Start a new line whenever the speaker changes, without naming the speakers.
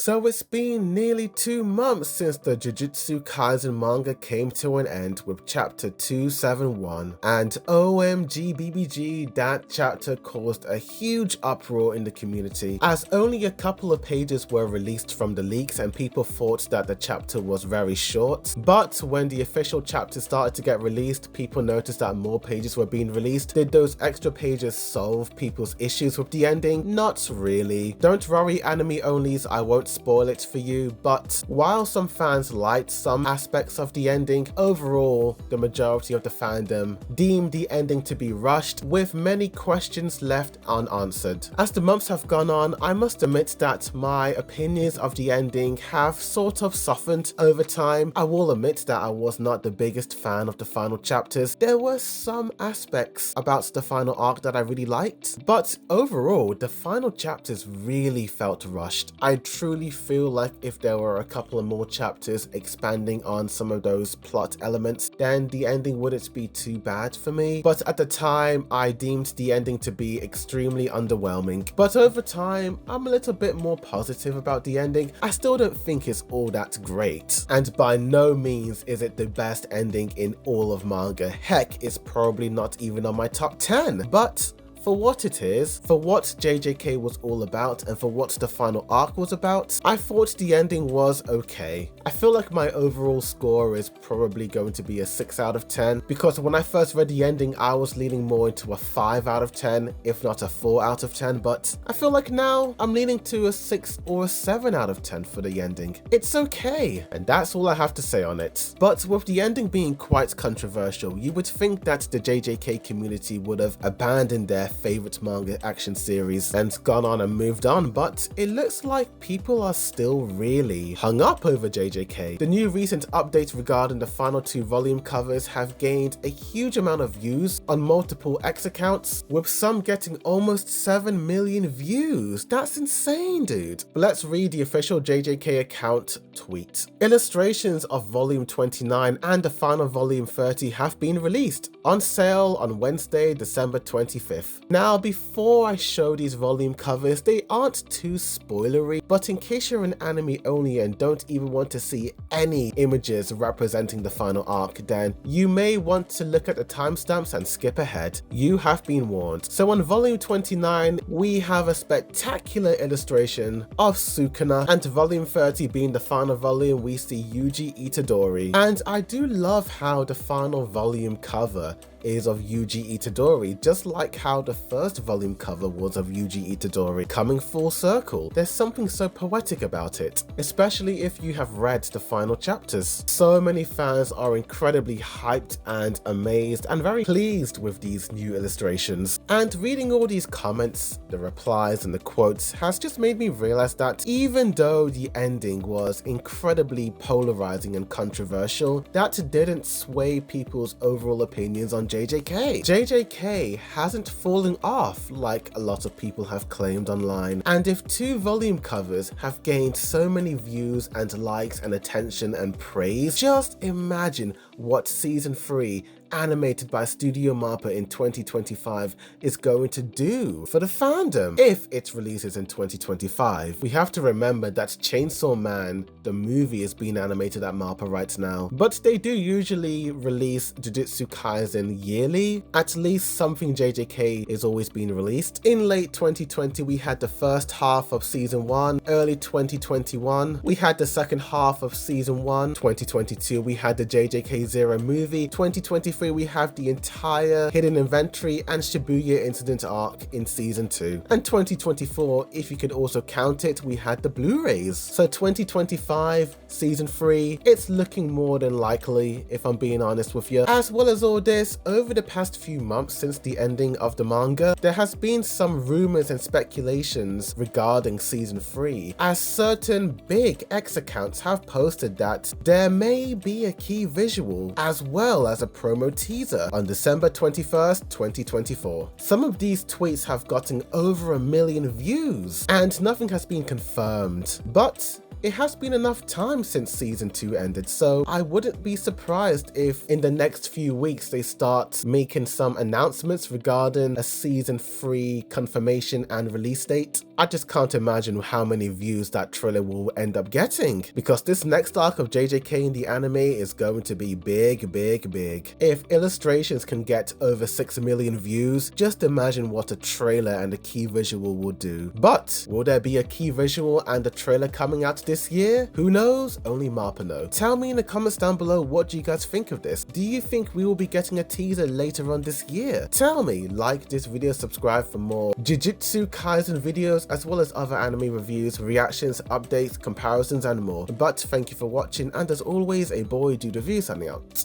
So it's been nearly 2 months since the Jujutsu Kaisen manga came to an end with chapter 271, and OMG BBG, that chapter caused a huge uproar in the community as only a couple of pages were released from the leaks and people thought that the chapter was very short. But when the official chapter started to get released, people noticed that more pages were being released. Did those extra pages solve people's issues with the ending? Not really. Don't worry, anime onlys, I won't spoil it for you, but while some fans liked some aspects of the ending, overall the majority of the fandom deemed the ending to be rushed, with many questions left unanswered. As the months have gone on, I must admit that my opinions of the ending have sort of softened over time. I will admit that I was not the biggest fan of the final chapters. There were some aspects about the final arc that I really liked, but overall the final chapters really felt rushed. I truly feel like if there were a couple of more chapters expanding on some of those plot elements, then the ending wouldn't be too bad for me. But at the time, I deemed the ending to be extremely underwhelming. But over time, I'm a little bit more positive about the ending. I still don't think it's all that great, and by no means is it the best ending in all of manga. Heck, it's probably not even on my top 10, but for what it is, for what JJK was all about, and for what the final arc was about, I thought the ending was okay. I feel like my overall score is probably going to be a 6 out of 10, because when I first read the ending, I was leaning more into a 5 out of 10, if not a 4 out of 10, but I feel like now I'm leaning to a 6 or a 7 out of 10 for the ending. It's okay, and that's all I have to say on it. But with the ending being quite controversial, you would think that the JJK community would have abandoned their favorite manga action series and gone on and moved on, but it looks like people are still really hung up over JJK. The new recent update regarding the final 2 volume covers have gained a huge amount of views on multiple X accounts, with some getting almost 7 million views. That's insane, dude. But let's read the official JJK account tweet. Illustrations of volume 29 and the final volume 30 have been released, on sale on Wednesday, December 25th. Now, before I show these volume covers, they aren't too spoilery, but in case you're an anime only and don't even want to see any images representing the final arc, then you may want to look at the timestamps and skip ahead. You have been warned. So on volume 29, we have a spectacular illustration of Sukuna, and volume 30 being the final volume, we see Yuji Itadori. And I do love how the final volume cover is of Yuji Itadori, just like how the first volume cover was of Yuji Itadori, coming full circle. There's something so poetic about it, especially if you have read the final chapters. So many fans are incredibly hyped and amazed and very pleased with these new illustrations. And reading all these comments, the replies and the quotes has just made me realize that even though the ending was incredibly polarizing and controversial, that didn't sway people's overall opinions on JJK. JJK hasn't fallen off like a lot of people have claimed online, and if 2 volume covers have gained so many views and likes and attention and praise, just imagine what season 3 animated by Studio Mappa in 2025 is going to do for the fandom if it releases in 2025. We have to remember that Chainsaw Man, the movie, is being animated at Mappa right now, but they do usually release Jujutsu Kaisen yearly. At least something JJK is always being released. In late 2020 we had the first half of season 1, early 2021 we had the second half of season 1, 2022 we had the JJK Zero movie, 2023 we have the entire Hidden Inventory and Shibuya Incident arc in season 2, and 2024, if you could also count it, we had the Blu-rays. So 2025 season 3, it's looking more than likely, if I'm being honest with you. As well as all this, over the past few months since the ending of the manga, there has been some rumors and speculations regarding season 3, as certain big X accounts have posted that there may be a key visual as well as a promo teaser on December 21st, 2024. Some of these tweets have gotten over 1 million views, and nothing has been confirmed, but it has been enough time since season 2 ended, so I wouldn't be surprised if in the next few weeks they start making some announcements regarding a season 3 confirmation and release date. I just can't imagine how many views that trailer will end up getting, because this next arc of JJK in the anime is going to be big, big, big. If illustrations can get over 6 million views, just imagine what a trailer and a key visual will do. But will there be a key visual and a trailer coming out this year? Who knows? Only Marpa knows. Tell me in the comments down below, what do you guys think of this? Do you think we will be getting a teaser later on this year? Tell me. Like this video, subscribe for more Jujutsu Kaisen videos, as well as other anime reviews, reactions, updates, comparisons and more. But thank you for watching, and as always, a boy do the view signing out.